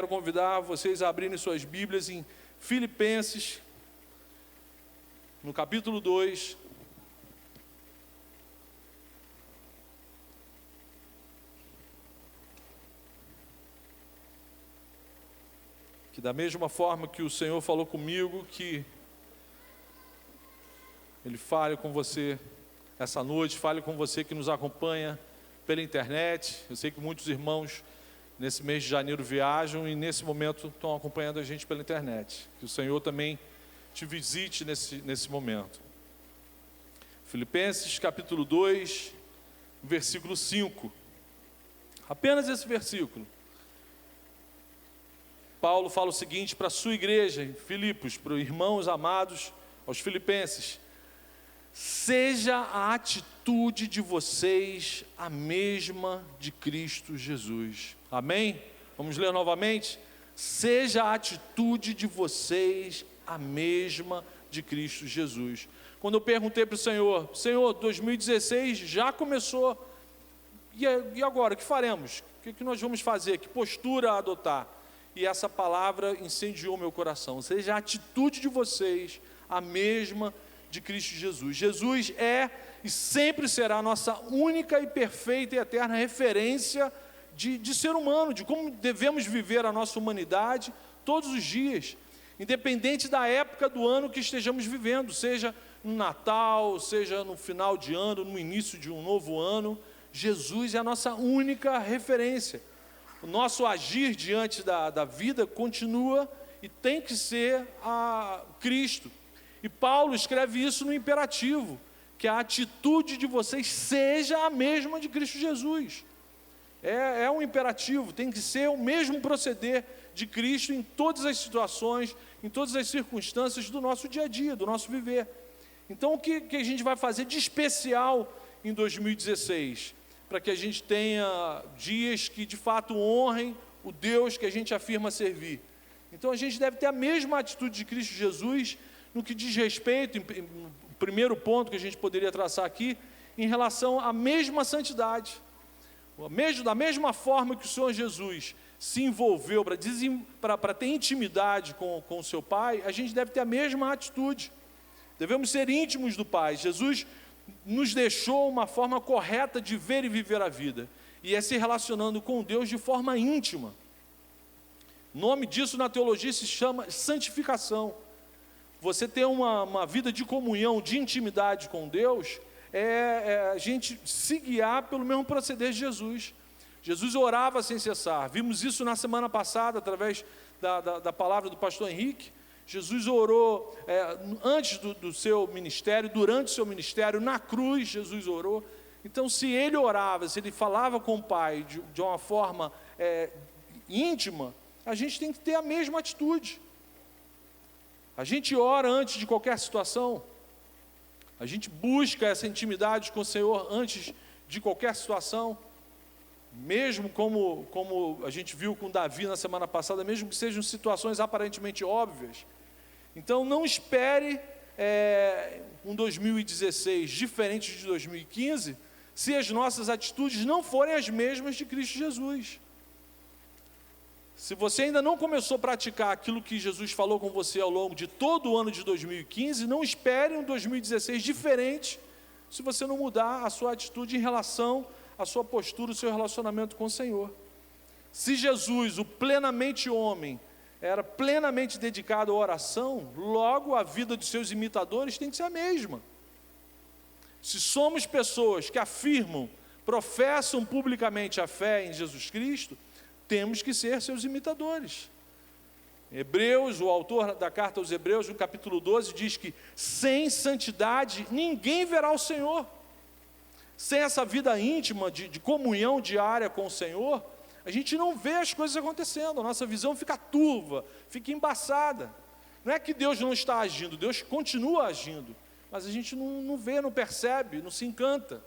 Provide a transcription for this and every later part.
Quero convidar vocês a abrirem suas Bíblias em Filipenses, no capítulo 2. Que da mesma forma que o Senhor falou comigo, que Ele fale com você essa noite, fale com você que nos acompanha pela internet. Eu sei que muitos irmãos nesse mês de janeiro viajam e nesse momento estão acompanhando a gente pela internet. Que o Senhor também te visite nesse momento. Filipenses capítulo 2, versículo 5. Apenas esse versículo. Paulo fala o seguinte para a sua igreja em Filipos, para os irmãos amados, aos filipenses: seja a atitude de vocês a mesma de Cristo Jesus. Amém? Vamos ler novamente? Seja a atitude de vocês a mesma de Cristo Jesus. Quando eu perguntei para o Senhor, 2016 já começou, e agora, o que faremos? O que nós vamos fazer? Que postura adotar? E essa palavra incendiou meu coração. Seja a atitude de vocês a mesma de Cristo Jesus. Jesus é e sempre será a nossa única e perfeita e eterna referência de ser humano, de como devemos viver a nossa humanidade todos os dias, independente da época do ano que estejamos vivendo, seja no Natal, seja no final de ano, no início de um novo ano. Jesus é a nossa única referência. O nosso agir diante da vida continua e tem que ser a Cristo. E Paulo escreve isso no imperativo, que a atitude de vocês seja a mesma de Cristo Jesus. É um imperativo, tem que ser o mesmo proceder de Cristo em todas as situações, em todas as circunstâncias do nosso dia a dia, do nosso viver. Então, o que a gente vai fazer de especial em 2016? Para que a gente tenha dias que de fato honrem o Deus que a gente afirma servir. Então a gente deve ter a mesma atitude de Cristo Jesus no que diz respeito, o primeiro ponto que a gente poderia traçar aqui, em relação à mesma santidade. Da mesma forma que o Senhor Jesus se envolveu para ter intimidade com o seu Pai, a gente deve ter a mesma atitude. Devemos ser íntimos do Pai. Jesus nos deixou uma forma correta de ver e viver a vida, e é se relacionando com Deus de forma íntima. O nome disso na teologia se chama santificação. Você ter uma vida de comunhão, de intimidade com Deus, a gente se guiar pelo mesmo proceder de Jesus. Jesus orava sem cessar. Vimos isso na semana passada, através da palavra do pastor Henrique. Jesus orou antes do seu ministério, durante o seu ministério, na cruz Jesus orou. Então, se ele orava, se ele falava com o Pai de uma forma íntima, a gente tem que ter a mesma atitude. A gente ora antes de qualquer situação, a gente busca essa intimidade com o Senhor antes de qualquer situação, mesmo como a gente viu com Davi na semana passada, mesmo que sejam situações aparentemente óbvias. Então não espere um 2016 diferente de 2015, se as nossas atitudes não forem as mesmas de Cristo Jesus. Se você ainda não começou a praticar aquilo que Jesus falou com você ao longo de todo o ano de 2015, não espere um 2016 diferente, se você não mudar a sua atitude em relação à sua postura, o seu relacionamento com o Senhor. Se Jesus, o plenamente homem, era plenamente dedicado à oração, logo a vida de seus imitadores tem que ser a mesma. Se somos pessoas que afirmam, professam publicamente a fé em Jesus Cristo, temos que ser seus imitadores. Hebreus, o autor da carta aos Hebreus, no capítulo 12, diz que sem santidade ninguém verá o Senhor. Sem essa vida íntima, de comunhão diária com o Senhor, a gente não vê as coisas acontecendo, a nossa visão fica turva, fica embaçada. Não é que Deus não está agindo, Deus continua agindo, mas a gente não vê, não percebe, não se encanta.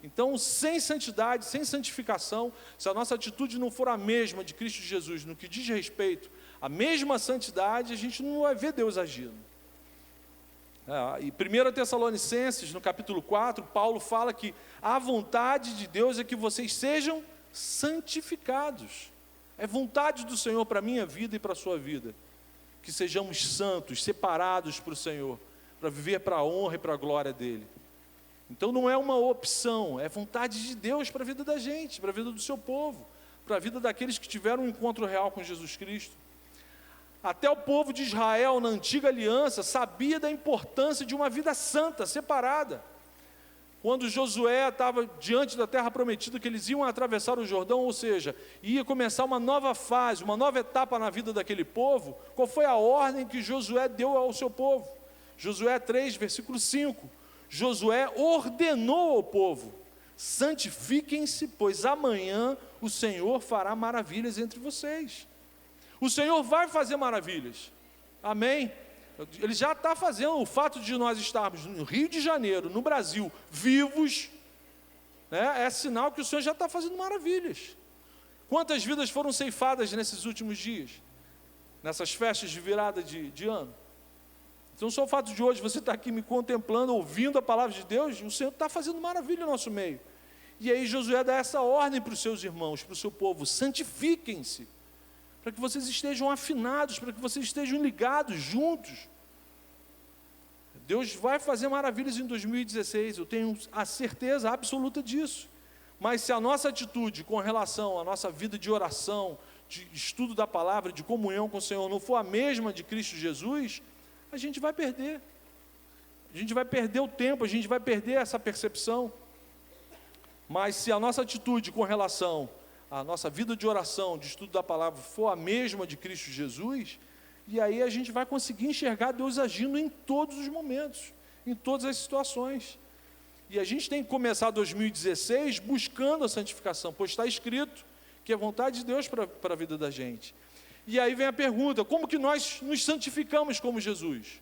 Então, sem santidade, sem santificação, se a nossa atitude não for a mesma de Cristo Jesus, no que diz respeito à mesma santidade, a gente não vai ver Deus agindo. E 1 Tessalonicenses, no capítulo 4, Paulo fala que a vontade de Deus é que vocês sejam santificados. É vontade do Senhor para a minha vida e para a sua vida, que sejamos santos, separados para o Senhor, para viver para a honra e para a glória dEle. Então não é uma opção, é vontade de Deus para a vida da gente, para a vida do seu povo, para a vida daqueles que tiveram um encontro real com Jesus Cristo. Até o povo de Israel, na antiga aliança, sabia da importância de uma vida santa, separada. Quando Josué estava diante da terra prometida, que eles iam atravessar o Jordão, ou seja, ia começar uma nova fase, uma nova etapa na vida daquele povo, qual foi a ordem que Josué deu ao seu povo? Josué 3, versículo 5. Josué ordenou ao povo: santifiquem-se, pois amanhã o Senhor fará maravilhas entre vocês. O Senhor vai fazer maravilhas, amém? Ele já está fazendo. O fato de nós estarmos no Rio de Janeiro, no Brasil, vivos, né, é sinal que o Senhor já está fazendo maravilhas. Quantas vidas foram ceifadas nesses últimos dias, nessas festas de virada de ano? Então só o fato de hoje você estar aqui me contemplando, ouvindo a palavra de Deus, o Senhor está fazendo maravilha no nosso meio. E aí Josué dá essa ordem para os seus irmãos, para o seu povo: santifiquem-se, para que vocês estejam afinados, para que vocês estejam ligados, juntos. Deus vai fazer maravilhas em 2016, eu tenho a certeza absoluta disso. Mas se a nossa atitude com relação à nossa vida de oração, de estudo da palavra, de comunhão com o Senhor, não for a mesma de Cristo Jesus, a gente vai perder. A gente vai perder o tempo, a gente vai perder essa percepção. Mas se a nossa atitude com relação à nossa vida de oração, de estudo da palavra, for a mesma de Cristo Jesus, e aí a gente vai conseguir enxergar Deus agindo em todos os momentos, em todas as situações. E a gente tem que começar 2016 buscando a santificação, pois está escrito que é vontade de Deus para a vida da gente. E aí vem a pergunta: como que nós nos santificamos como Jesus?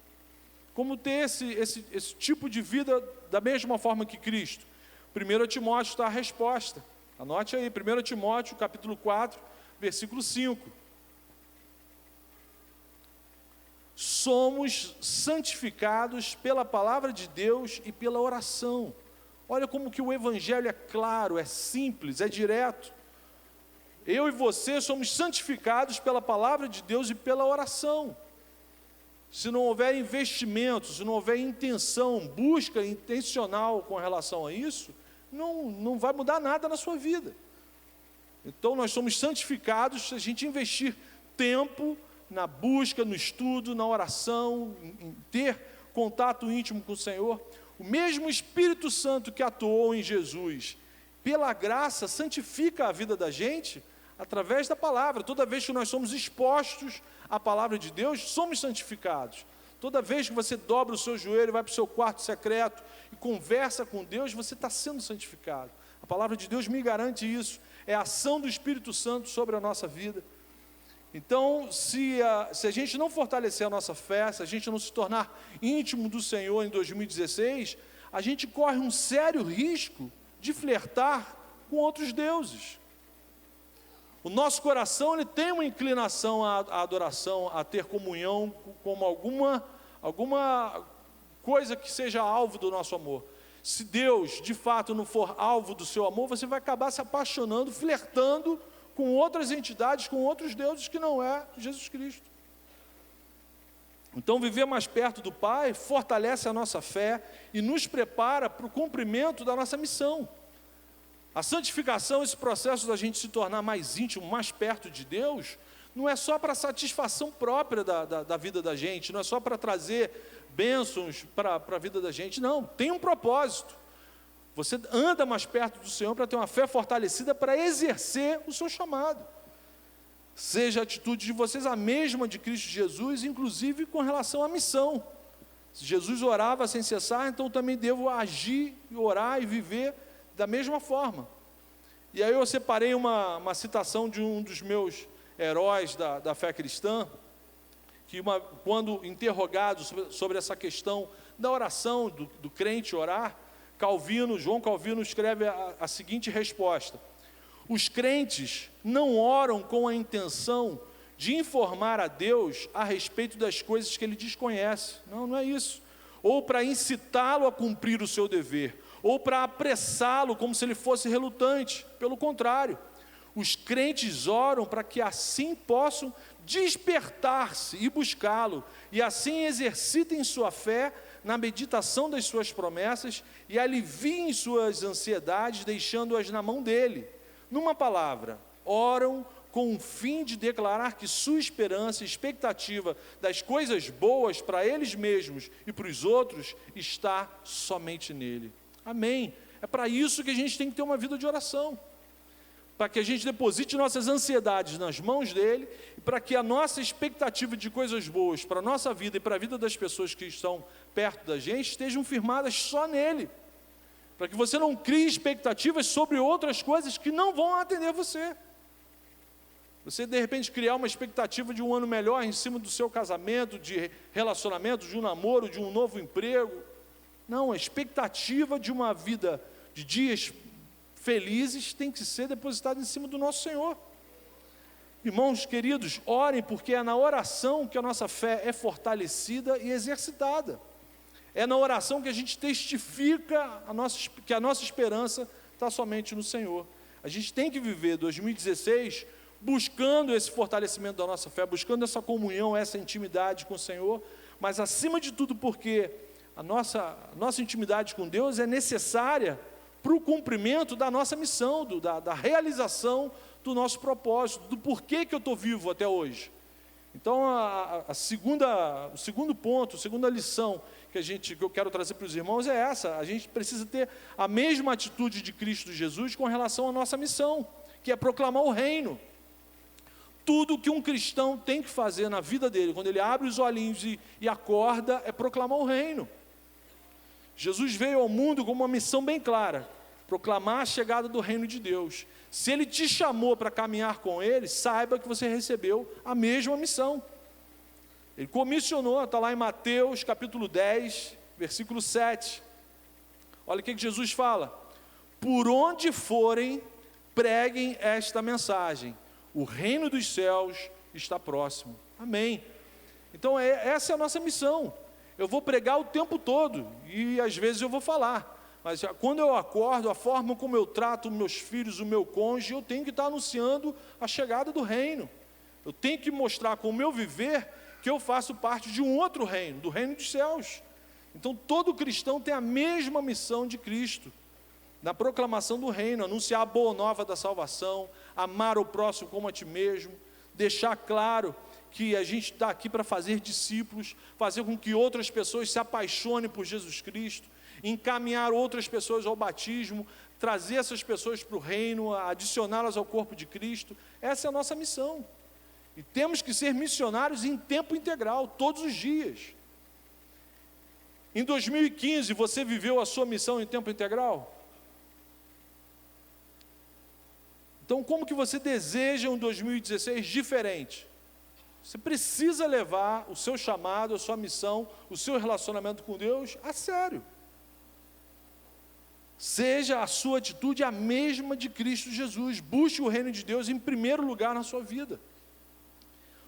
Como ter esse tipo de vida da mesma forma que Cristo? 1 Timóteo está a resposta. Anote aí, 1 Timóteo, capítulo 4, versículo 5. Somos santificados pela palavra de Deus e pela oração. Olha como que o Evangelho é claro, é simples, é direto. Eu e você somos santificados pela palavra de Deus e pela oração. Se não houver investimento, se não houver intenção, busca intencional com relação a isso, não vai mudar nada na sua vida. Então nós somos santificados se a gente investir tempo na busca, no estudo, na oração, em ter contato íntimo com o Senhor. O mesmo Espírito Santo que atuou em Jesus, pela graça, santifica a vida da gente através da palavra. Toda vez que nós somos expostos à palavra de Deus, somos santificados. Toda vez que você dobra o seu joelho, vai para o seu quarto secreto e conversa com Deus, você está sendo santificado. A palavra de Deus me garante isso. É a ação do Espírito Santo sobre a nossa vida. Então, se a gente não fortalecer a nossa fé, se a gente não se tornar íntimo do Senhor em 2016, a gente corre um sério risco de flertar com outros deuses. O nosso coração, ele tem uma inclinação à adoração, a ter comunhão com alguma coisa que seja alvo do nosso amor. Se Deus, de fato, não for alvo do seu amor, você vai acabar se apaixonando, flertando com outras entidades, com outros deuses que não é Jesus Cristo. Então, viver mais perto do Pai fortalece a nossa fé e nos prepara para o cumprimento da nossa missão. A santificação, esse processo da gente se tornar mais íntimo, mais perto de Deus, não é só para a satisfação própria da vida da gente, não é só para trazer bênçãos para a vida da gente, não, tem um propósito. Você anda mais perto do Senhor para ter uma fé fortalecida para exercer o seu chamado. Seja a atitude de vocês a mesma de Cristo Jesus, inclusive com relação à missão. Se Jesus orava sem cessar, então eu também devo agir, orar e viver da mesma forma. E aí eu separei uma citação de um dos meus heróis da fé cristã, que quando interrogado sobre essa questão da oração, do crente orar, João Calvino escreve a seguinte resposta: os crentes não oram com a intenção de informar a Deus a respeito das coisas que ele desconhece. Não é isso. Ou para incitá-lo a cumprir o seu dever, ou para apressá-lo como se ele fosse relutante. Pelo contrário, Os crentes oram para que assim possam despertar-se e buscá-lo, e assim exercitem sua fé na meditação das suas promessas e aliviem suas ansiedades, deixando-as na mão dele. Numa palavra, oram com o fim de declarar que sua esperança e expectativa das coisas boas para eles mesmos e para os outros está somente nele. Amém. É para isso que a gente tem que ter uma vida de oração, para que a gente deposite nossas ansiedades nas mãos dele, e para que a nossa expectativa de coisas boas para a nossa vida e para a vida das pessoas que estão perto da gente estejam firmadas só nele, para que você não crie expectativas sobre outras coisas que não vão atender você. Você de repente criar uma expectativa de um ano melhor em cima do seu casamento, de relacionamento, de um namoro, de um novo emprego. Não, a expectativa de uma vida de dias felizes tem que ser depositada em cima do nosso Senhor. Irmãos queridos, orem, porque é na oração que a nossa fé é fortalecida e exercitada. É na oração que a gente testifica que a nossa esperança está somente no Senhor. A gente tem que viver 2016 buscando esse fortalecimento da nossa fé, buscando essa comunhão, essa intimidade com o Senhor, mas acima de tudo porque a nossa intimidade com Deus é necessária para o cumprimento da nossa missão, da realização do nosso propósito, do porquê que eu estou vivo até hoje. Então, o segundo ponto, a segunda lição que eu quero trazer para os irmãos é essa: a gente precisa ter a mesma atitude de Cristo Jesus com relação à nossa missão, que é proclamar o reino. Tudo que um cristão tem que fazer na vida dele, quando ele abre os olhinhos e acorda, é proclamar o reino. Jesus veio ao mundo com uma missão bem clara: proclamar a chegada do reino de Deus. Se ele te chamou para caminhar com ele, saiba que você recebeu a mesma missão. Ele comissionou, está lá em Mateus capítulo 10, versículo 7. Olha o que Jesus fala: por onde forem, preguem esta mensagem: o reino dos céus está próximo. Amém. Então essa é a nossa missão. Eu vou pregar o tempo todo, e às vezes eu vou falar, mas quando eu acordo, a forma como eu trato meus filhos, o meu cônjuge, eu tenho que estar anunciando a chegada do reino. Eu tenho que mostrar com o meu viver que eu faço parte de um outro reino, do reino dos céus. Então todo cristão tem a mesma missão de Cristo, na proclamação do reino, anunciar a boa nova da salvação, amar o próximo como a ti mesmo, deixar claro que a gente está aqui para fazer discípulos, fazer com que outras pessoas se apaixonem por Jesus Cristo, encaminhar outras pessoas ao batismo, trazer essas pessoas para o reino, adicioná-las ao corpo de Cristo. Essa é a nossa missão. E temos que ser missionários em tempo integral, todos os dias. Em 2015, você viveu a sua missão em tempo integral? Então, como que você deseja um 2016 diferente? Você precisa levar o seu chamado, a sua missão, o seu relacionamento com Deus a sério. Seja a sua atitude a mesma de Cristo Jesus. Busque o reino de Deus em primeiro lugar na sua vida.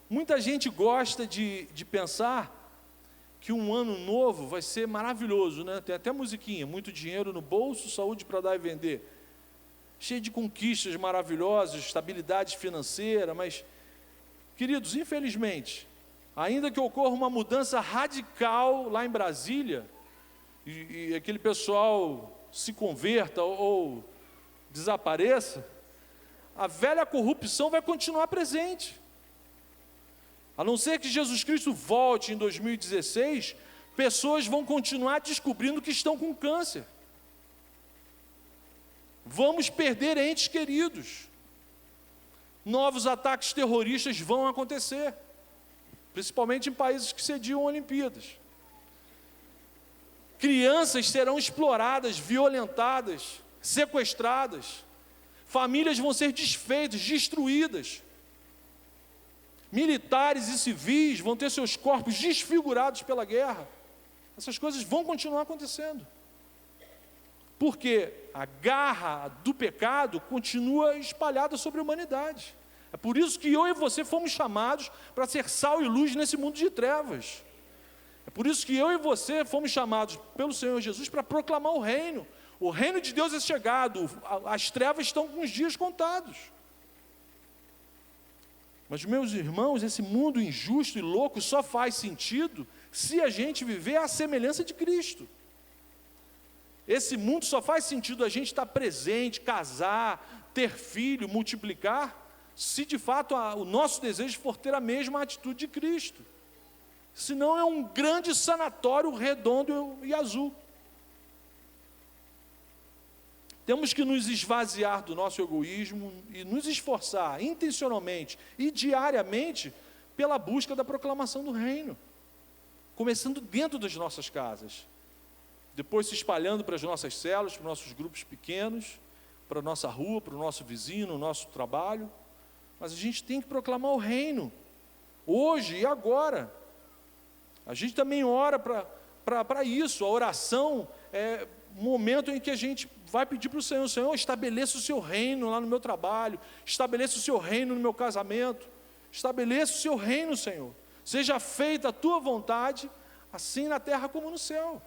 Muita gente gosta de pensar que um ano novo vai ser maravilhoso, né? Tem até musiquinha: muito dinheiro no bolso, saúde para dar e vender. Cheio de conquistas maravilhosas, estabilidade financeira, mas, queridos, infelizmente, ainda que ocorra uma mudança radical lá em Brasília, e aquele pessoal se converta ou desapareça, a velha corrupção vai continuar presente. A não ser que Jesus Cristo volte em 2016, pessoas vão continuar descobrindo que estão com câncer. Vamos perder entes queridos. Novos ataques terroristas vão acontecer, principalmente em países que sediam Olimpíadas. Crianças serão exploradas, violentadas, sequestradas. Famílias vão ser desfeitas, destruídas. Militares e civis vão ter seus corpos desfigurados pela guerra. Essas coisas vão continuar acontecendo. Porque a garra do pecado continua espalhada sobre a humanidade. É por isso que eu e você fomos chamados para ser sal e luz nesse mundo de trevas. É por isso que eu e você fomos chamados pelo Senhor Jesus para proclamar o reino. O reino de Deus é chegado, as trevas estão com os dias contados. Mas, meus irmãos, esse mundo injusto e louco só faz sentido se a gente viver à semelhança de Cristo. Esse mundo só faz sentido a gente estar presente, casar, ter filho, multiplicar, se de fato o nosso desejo for ter a mesma atitude de Cristo. Senão é um grande sanatório redondo e azul. Temos que nos esvaziar do nosso egoísmo e nos esforçar intencionalmente e diariamente pela busca da proclamação do reino, começando dentro das nossas casas, depois se espalhando para as nossas células, para os nossos grupos pequenos, para a nossa rua, para o nosso vizinho, no nosso trabalho. Mas a gente tem que proclamar o reino, hoje e agora. A gente também ora para isso. A oração é um momento em que a gente vai pedir para o Senhor: Senhor, estabeleça o seu reino lá no meu trabalho, estabeleça o seu reino no meu casamento, estabeleça o seu reino, Senhor. Seja feita a tua vontade, assim na terra como no céu.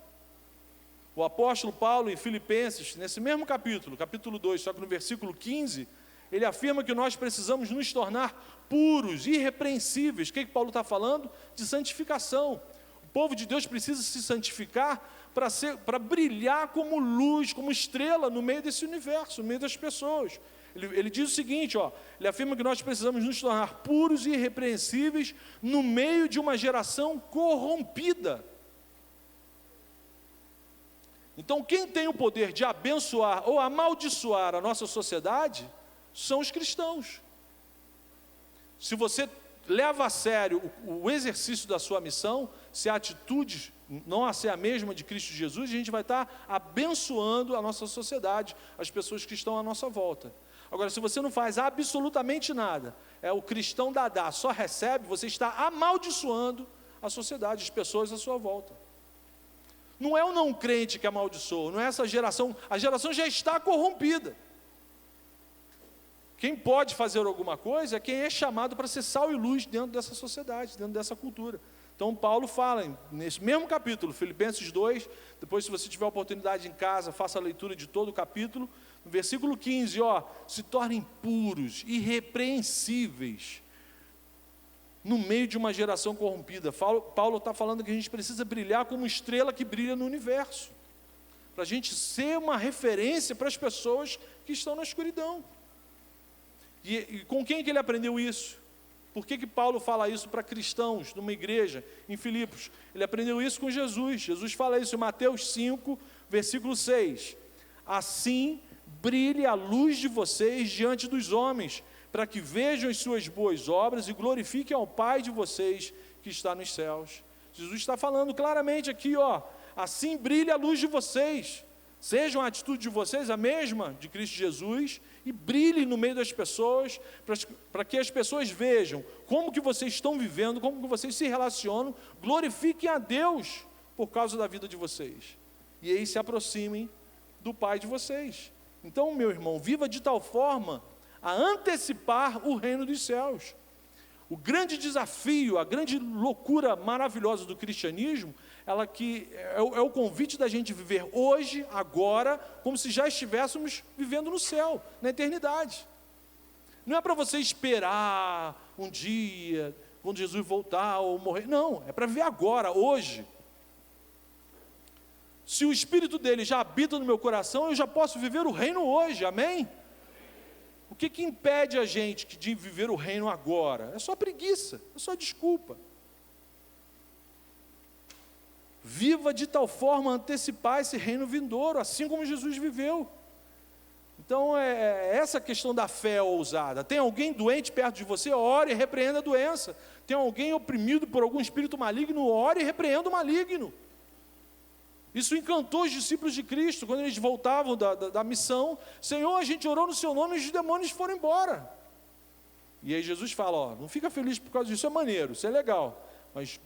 O apóstolo Paulo, em Filipenses, nesse mesmo capítulo, capítulo 2, só que no versículo 15, ele afirma que nós precisamos nos tornar puros, irrepreensíveis. O que Paulo está falando? De santificação. O povo de Deus precisa se santificar para brilhar como luz, como estrela no meio desse universo, no meio das pessoas. Ele diz o seguinte, ele afirma que nós precisamos nos tornar puros e irrepreensíveis no meio de uma geração corrompida. Então, quem tem o poder de abençoar ou amaldiçoar a nossa sociedade são os cristãos. Se você leva a sério o exercício da sua missão, se a atitude não ser a mesma de Cristo Jesus, a gente vai estar abençoando a nossa sociedade, as pessoas que estão à nossa volta. Agora, se você não faz absolutamente nada, o cristão dadá, só recebe, você está amaldiçoando a sociedade, as pessoas à sua volta. Não é o não crente que amaldiçoa, não é essa geração, a geração já está corrompida. Quem pode fazer alguma coisa é quem é chamado para ser sal e luz dentro dessa sociedade, dentro dessa cultura. Então Paulo fala, nesse mesmo capítulo, Filipenses 2, depois se você tiver oportunidade em casa, faça a leitura de todo o capítulo, no versículo 15, se tornem puros, irrepreensíveis, no meio de uma geração corrompida. Paulo está falando que a gente precisa brilhar como estrela que brilha no universo, para a gente ser uma referência para as pessoas que estão na escuridão. E com quem que ele aprendeu isso? Por que Paulo fala isso para cristãos, numa igreja, em Filipos? Ele aprendeu isso com Jesus. Jesus fala isso em Mateus 5, versículo 6. Assim brilhe a luz de vocês diante dos homens, para que vejam as suas boas obras e glorifiquem ao Pai de vocês que está nos céus. Jesus está falando claramente aqui, assim brilhe a luz de vocês. Sejam a atitude de vocês a mesma de Cristo Jesus e brilhem no meio das pessoas, para que as pessoas vejam como que vocês estão vivendo, como que vocês se relacionam, glorifiquem a Deus por causa da vida de vocês. E aí se aproximem do Pai de vocês. Então, meu irmão, viva de tal forma a antecipar o reino dos céus. O grande desafio, a grande loucura maravilhosa do cristianismo, ela que é o convite da gente viver hoje, agora, como se já estivéssemos vivendo no céu, na eternidade. Não é para você esperar um dia, quando Jesus voltar ou morrer. Não, é para viver agora, hoje. Se o Espírito dele já habita no meu coração, eu já posso viver o reino hoje, amém? O que impede a gente de viver o reino agora? É só preguiça, é só desculpa. Viva de tal forma a antecipar esse reino vindouro, assim como Jesus viveu. Então, é essa questão da fé ousada. Tem alguém doente perto de você, ore e repreenda a doença. Tem alguém oprimido por algum espírito maligno, ore e repreenda o maligno. Isso encantou os discípulos de Cristo, quando eles voltavam da missão. Senhor, a gente orou no seu nome e os demônios foram embora. E aí Jesus fala, não fica feliz por causa disso, é maneiro, isso é legal. Mas,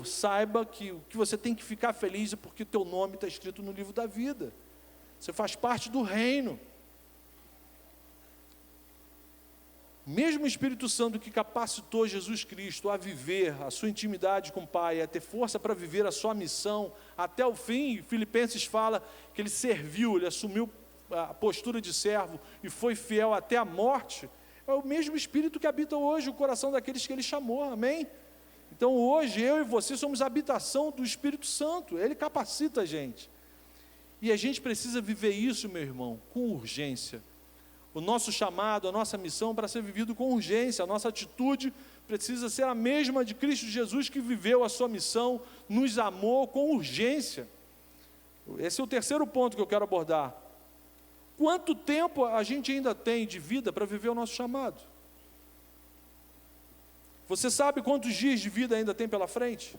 saiba que o que você tem que ficar feliz é porque teu nome está escrito no livro da vida. Você faz parte do reino. Mesmo o Espírito Santo que capacitou Jesus Cristo a viver a sua intimidade com o Pai, a ter força para viver a sua missão até o fim, Filipenses fala que ele serviu, ele assumiu a postura de servo e foi fiel até a morte, É o mesmo Espírito que habita hoje o coração daqueles que Ele chamou, amém? Então hoje eu e você somos a habitação do Espírito Santo, Ele capacita a gente. E a gente precisa viver isso, meu irmão, com urgência. O nosso chamado, a nossa missão para ser vivido com urgência, a nossa atitude precisa ser a mesma de Cristo Jesus, que viveu a sua missão, nos amou com urgência. Esse é o terceiro ponto que eu quero abordar. Quanto tempo a gente ainda tem de vida para viver o nosso chamado? Você sabe quantos dias de vida ainda tem pela frente?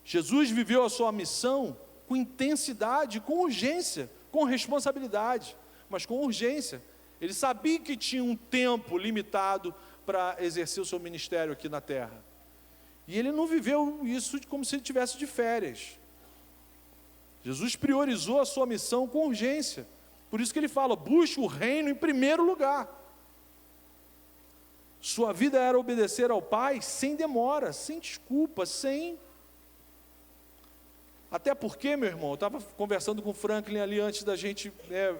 Jesus viveu a sua missão com intensidade, com urgência, com responsabilidade, mas com urgência. Ele sabia que tinha um tempo limitado para exercer o seu ministério aqui na terra. E ele não viveu isso como se ele estivesse de férias. Jesus priorizou a sua missão com urgência. Por isso que ele fala, busque o reino em primeiro lugar. Sua vida era obedecer ao Pai sem demora, sem desculpa, sem... Até porque, meu irmão, eu estava conversando com o Franklin ali antes da gente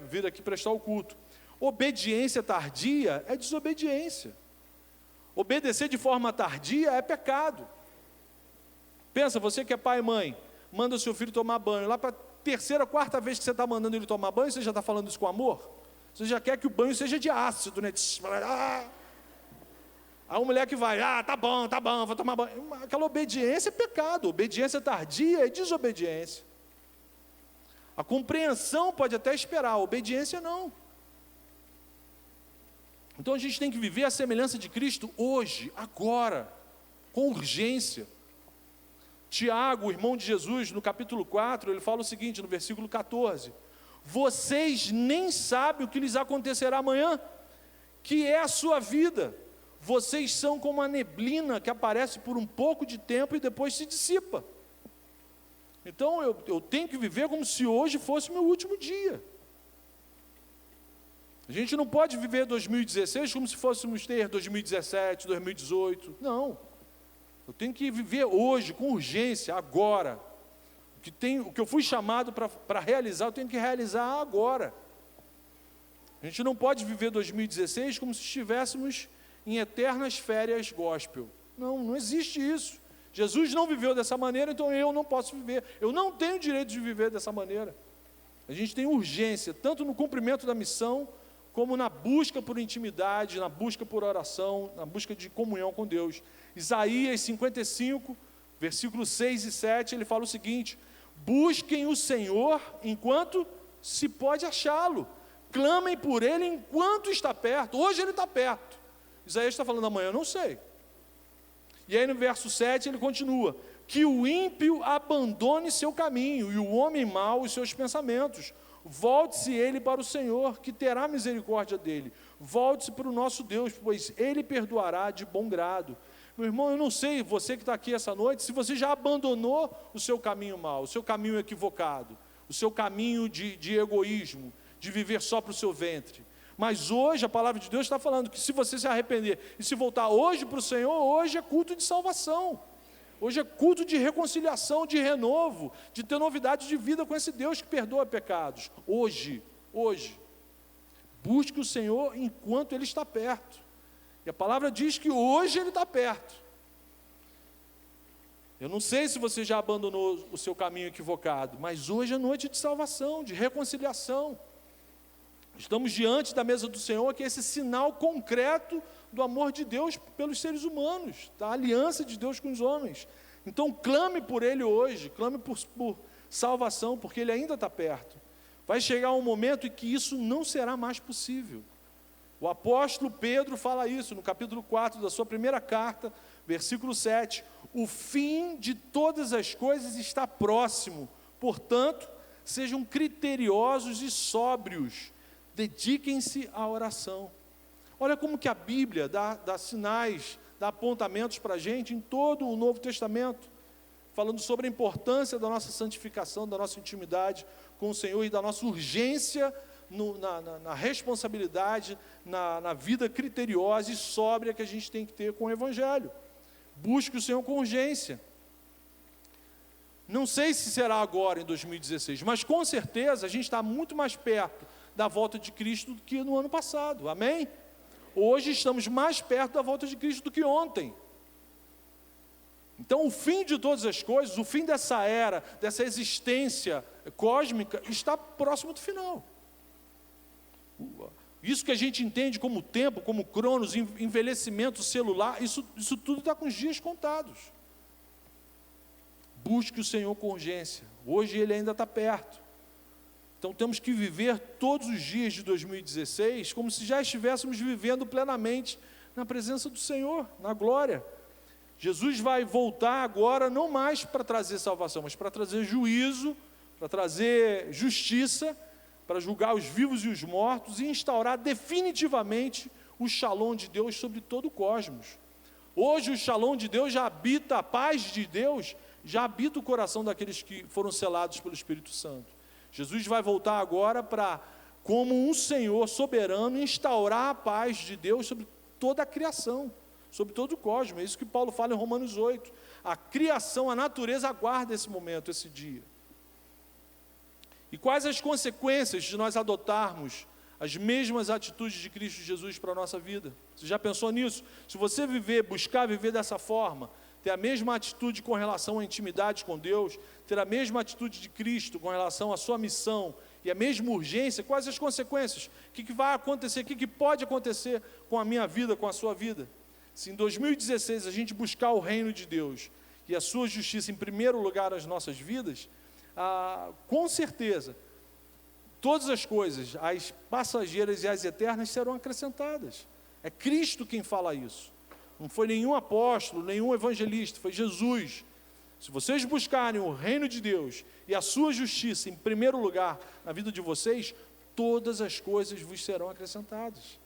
vir aqui prestar o culto. Obediência tardia é desobediência. Obedecer de forma tardia é pecado. Pensa, você que é pai e mãe, manda o seu filho tomar banho. Lá para a terceira, quarta vez que você está mandando ele tomar banho, você já está falando isso com amor? Você já quer que o banho seja de ácido, né? Aí uma mulher que vai, tá bom, vou tomar banho. Aquela obediência é pecado. Obediência tardia é desobediência. A compreensão pode até esperar, a obediência não. Então a gente tem que viver a semelhança de Cristo hoje, agora, com urgência. Tiago, o irmão de Jesus, no capítulo 4, ele fala o seguinte, no versículo 14: vocês nem sabem o que lhes acontecerá amanhã, que é a sua vida. Vocês são como a neblina que aparece por um pouco de tempo e depois se dissipa. Então eu tenho que viver como se hoje fosse o meu último dia. A gente não pode viver 2016 como se fôssemos ter 2017, 2018. Não. Eu tenho que viver hoje, com urgência, agora. O que eu fui chamado para realizar, eu tenho que realizar agora. A gente não pode viver 2016 como se estivéssemos em eternas férias gospel. Não existe isso. Jesus não viveu dessa maneira, então eu não posso viver. Eu não tenho direito de viver dessa maneira. A gente tem urgência, tanto no cumprimento da missão, como na busca por intimidade, na busca por oração, na busca de comunhão com Deus. Isaías 55, versículos 6 e 7, ele fala o seguinte: busquem o Senhor enquanto se pode achá-lo, clamem por Ele enquanto está perto. Hoje Ele está perto. Isaías está falando amanhã, eu não sei. E aí no verso 7 ele continua: que o ímpio abandone seu caminho e o homem mau os seus pensamentos. Volte-se ele para o Senhor, que terá misericórdia dele. Volte-se para o nosso Deus, pois Ele perdoará de bom grado. Meu irmão, eu não sei, você que está aqui essa noite, se você já abandonou o seu caminho mau, o seu caminho equivocado, o seu caminho de egoísmo, de viver só para o seu ventre. Mas hoje a palavra de Deus está falando que se você se arrepender e se voltar hoje para o Senhor, hoje é culto de salvação. Hoje é culto de reconciliação, de renovo, de ter novidade de vida com esse Deus que perdoa pecados. Hoje. Busque o Senhor enquanto Ele está perto. E a palavra diz que hoje Ele está perto. Eu não sei se você já abandonou o seu caminho equivocado, mas hoje é noite de salvação, de reconciliação. Estamos diante da mesa do Senhor, que é esse sinal concreto do amor de Deus pelos seres humanos, da aliança de Deus com os homens. Então clame por Ele hoje, clame por salvação, porque Ele ainda está perto. Vai chegar um momento em que isso não será mais possível. O apóstolo Pedro fala isso no capítulo 4 da sua primeira carta, versículo 7. O fim de todas as coisas está próximo, portanto, sejam criteriosos e sóbrios, dediquem-se à oração. Olha como que a Bíblia dá sinais, dá apontamentos para a gente em todo o Novo Testamento, falando sobre a importância da nossa santificação, da nossa intimidade com o Senhor e da nossa urgência na responsabilidade, na vida criteriosa e sóbria que a gente tem que ter com o Evangelho. Busque o Senhor com urgência. Não sei se será agora em 2016, mas com certeza a gente está muito mais perto da volta de Cristo do que no ano passado, amém? Hoje estamos mais perto da volta de Cristo do que ontem. Então o fim de todas as coisas, o fim dessa era, dessa existência cósmica, está próximo do final. Isso que a gente entende como tempo, como cronos, envelhecimento celular, isso tudo está com os dias contados. Busque o Senhor com urgência. Hoje Ele ainda está perto. Então temos que viver todos os dias de 2016 como se já estivéssemos vivendo plenamente na presença do Senhor, na glória. Jesus vai voltar agora não mais para trazer salvação, mas para trazer juízo, para trazer justiça, para julgar os vivos e os mortos e instaurar definitivamente o Shalom de Deus sobre todo o cosmos. Hoje o Shalom de Deus já habita, a paz de Deus já habita o coração daqueles que foram selados pelo Espírito Santo. Jesus vai voltar agora para, como um Senhor soberano, instaurar a paz de Deus sobre toda a criação, sobre todo o cosmos. É isso que Paulo fala em Romanos 8. A criação, a natureza aguarda esse momento, esse dia. E quais as consequências de nós adotarmos as mesmas atitudes de Cristo Jesus para a nossa vida? Você já pensou nisso? Se você buscar viver dessa forma, ter a mesma atitude com relação à intimidade com Deus, ter a mesma atitude de Cristo com relação à sua missão e a mesma urgência, quais as consequências? O que vai acontecer? O que pode acontecer com a minha vida, com a sua vida? Se em 2016 a gente buscar o reino de Deus e a sua justiça em primeiro lugar nas nossas vidas, com certeza, todas as coisas, as passageiras e as eternas, serão acrescentadas. É Cristo quem fala isso. Não foi nenhum apóstolo, nenhum evangelista, foi Jesus. Se vocês buscarem o reino de Deus e a sua justiça em primeiro lugar na vida de vocês, todas as coisas vos serão acrescentadas.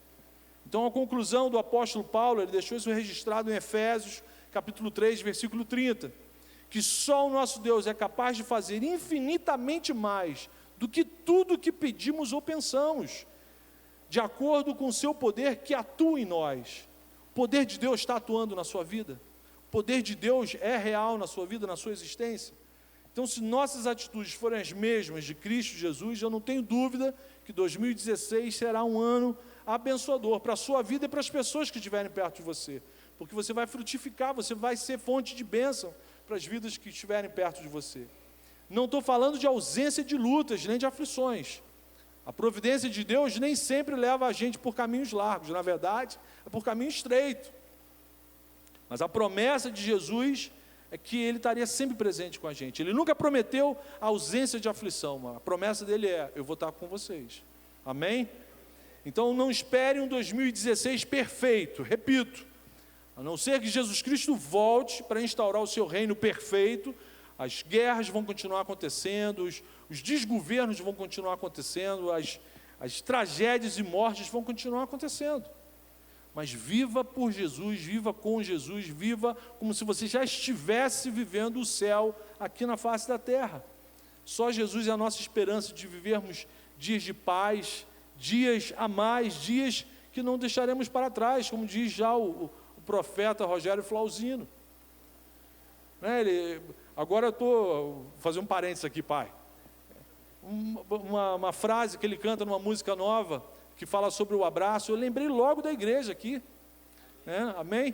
Então a conclusão do apóstolo Paulo, ele deixou isso registrado em Efésios, capítulo 3, versículo 30, que só o nosso Deus é capaz de fazer infinitamente mais do que tudo que pedimos ou pensamos, de acordo com o seu poder que atua em nós. O poder de Deus está atuando na sua vida? O poder de Deus é real na sua vida, na sua existência? Então, se nossas atitudes forem as mesmas de Cristo Jesus, eu não tenho dúvida que 2016 será um ano abençoador para a sua vida e para as pessoas que estiverem perto de você, porque você vai frutificar, você vai ser fonte de bênção para as vidas que estiverem perto de você. Não estou falando de ausência de lutas, nem de aflições. A providência de Deus nem sempre leva a gente por caminhos largos, na verdade, é por caminho estreito. Mas a promessa de Jesus é que Ele estaria sempre presente com a gente. Ele nunca prometeu a ausência de aflição, a promessa dele é: eu vou estar com vocês. Amém? Então não espere um 2016 perfeito, repito, a não ser que Jesus Cristo volte para instaurar o seu reino perfeito. As guerras vão continuar acontecendo, os desgovernos vão continuar acontecendo, as tragédias e mortes vão continuar acontecendo. Mas viva por Jesus, viva com Jesus, viva como se você já estivesse vivendo o céu aqui na face da terra. Só Jesus é a nossa esperança de vivermos dias de paz, dias a mais, dias que não deixaremos para trás, como diz já o profeta Rogério Flauzino. Agora eu estou fazendo um parênteses aqui, pai. Uma frase que ele canta numa música nova, que fala sobre o abraço, eu lembrei logo da igreja aqui, amém?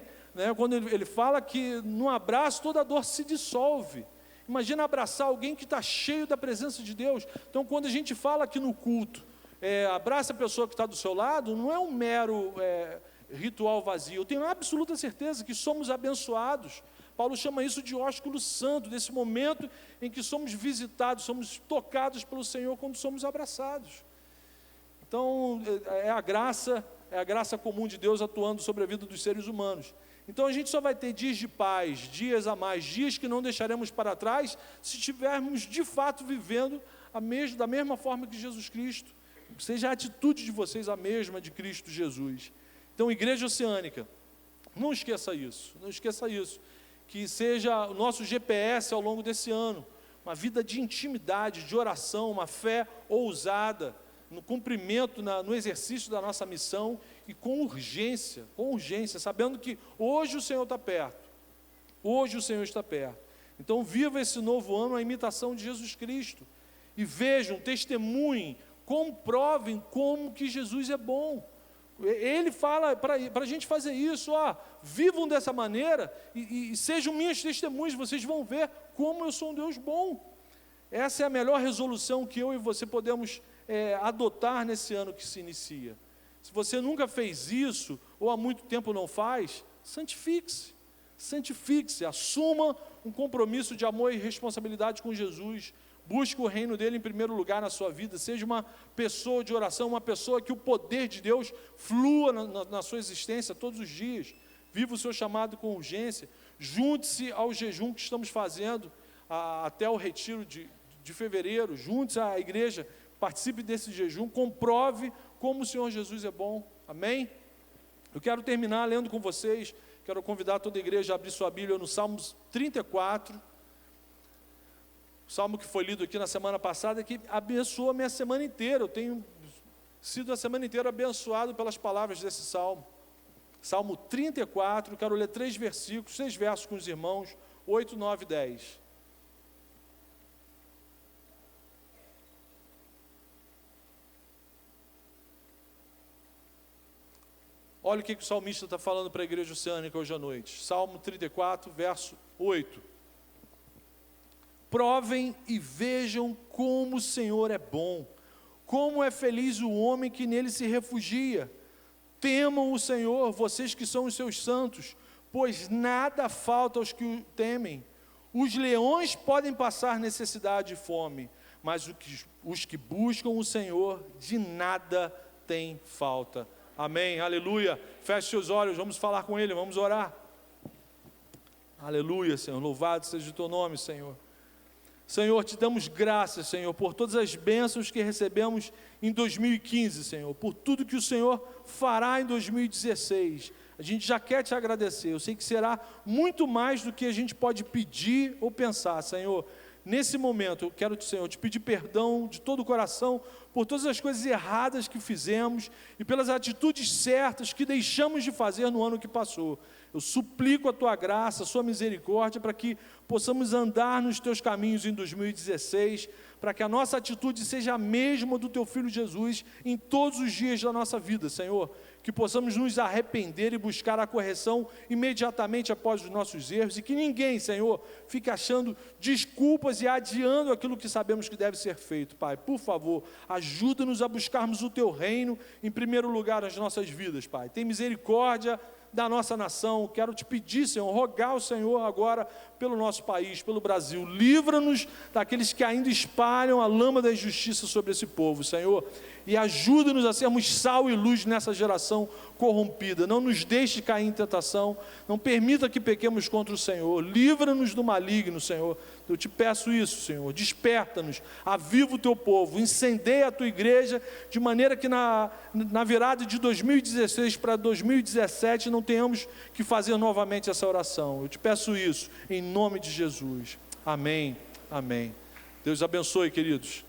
Quando ele fala que no abraço toda dor se dissolve. Imagina abraçar alguém que está cheio da presença de Deus. Então quando a gente fala aqui no culto, abraça a pessoa que está do seu lado, não é um mero ritual vazio. Eu tenho absoluta certeza que somos abençoados. Paulo chama isso de ósculo santo, desse momento em que somos visitados, somos tocados pelo Senhor quando somos abraçados. Então, é a graça comum de Deus atuando sobre a vida dos seres humanos. Então, a gente só vai ter dias de paz, dias a mais, dias que não deixaremos para trás, se estivermos de fato vivendo da mesma forma que Jesus Cristo. Seja a atitude de vocês a mesma de Cristo Jesus. Então, Igreja Oceânica, não esqueça isso, que seja o nosso GPS ao longo desse ano, uma vida de intimidade, de oração, uma fé ousada, no cumprimento, no exercício da nossa missão e com urgência, sabendo que hoje o Senhor está perto, Então viva esse novo ano a imitação de Jesus Cristo, e vejam, testemunhem comprovem como que Jesus é bom. Ele fala para a gente fazer isso, vivam dessa maneira e sejam minhas testemunhas, vocês vão ver como eu sou um Deus bom. Essa é a melhor resolução que eu e você podemos adotar nesse ano que se inicia. Se você nunca fez isso, ou há muito tempo não faz, santifique-se, assuma um compromisso de amor e responsabilidade com Jesus, busque o reino dele em primeiro lugar na sua vida, seja uma pessoa de oração, uma pessoa que o poder de Deus flua na sua existência todos os dias, viva o seu chamado com urgência, junte-se ao jejum que estamos fazendo até o retiro de fevereiro, junte-se à igreja, participe desse jejum, comprove como o Senhor Jesus é bom, amém? Eu quero terminar lendo com vocês, quero convidar toda a igreja a abrir sua Bíblia no Salmos 34, o salmo que foi lido aqui na semana passada, que abençoou a minha semana inteira. Eu tenho sido a semana inteira abençoado pelas palavras desse salmo. Salmo 34, quero ler 6 versos com os irmãos, 8, 9 e 10. Olha o que o salmista está falando para a igreja oceânica hoje à noite. Salmo 34, verso 8. Provem e vejam como o Senhor é bom, como é feliz o homem que nele se refugia. Temam o Senhor, vocês que são os seus santos, pois nada falta aos que o temem. Os leões podem passar necessidade e fome, mas os que buscam o Senhor, de nada têm falta. Amém, aleluia. Feche seus olhos, vamos falar com Ele, vamos orar. Aleluia, Senhor, louvado seja o Teu nome, Senhor. Senhor, te damos graças, Senhor, por todas as bênçãos que recebemos em 2015, Senhor, por tudo que o Senhor fará em 2016. A gente já quer te agradecer, eu sei que será muito mais do que a gente pode pedir ou pensar, Senhor. Nesse momento, eu quero, Senhor, te pedir perdão de todo o coração por todas as coisas erradas que fizemos e pelas atitudes certas que deixamos de fazer no ano que passou. Eu suplico a Tua graça, a Sua misericórdia, para que possamos andar nos Teus caminhos em 2016, para que a nossa atitude seja a mesma do Teu Filho Jesus em todos os dias da nossa vida, Senhor. Que possamos nos arrepender e buscar a correção imediatamente após os nossos erros, e que ninguém, Senhor, fique achando desculpas e adiando aquilo que sabemos que deve ser feito, Pai. Por favor, ajuda-nos a buscarmos o Teu reino em primeiro lugar nas nossas vidas, Pai. Tem misericórdia da nossa nação. Quero te pedir, Senhor, rogar ao Senhor agora pelo nosso país, pelo Brasil. Livra-nos daqueles que ainda espalham a lama da injustiça sobre esse povo, Senhor, e ajuda-nos a sermos sal e luz nessa geração corrompida. Não nos deixe cair em tentação, não permita que pequemos contra o Senhor. Livra-nos do maligno, Senhor. Eu te peço isso, Senhor. Desperta-nos, aviva o Teu povo, incendeia a Tua igreja, de maneira que na virada de 2016 para 2017 não tenhamos que fazer novamente essa oração. Eu te peço isso, em nome de Jesus. Amém, amém. Deus abençoe, queridos.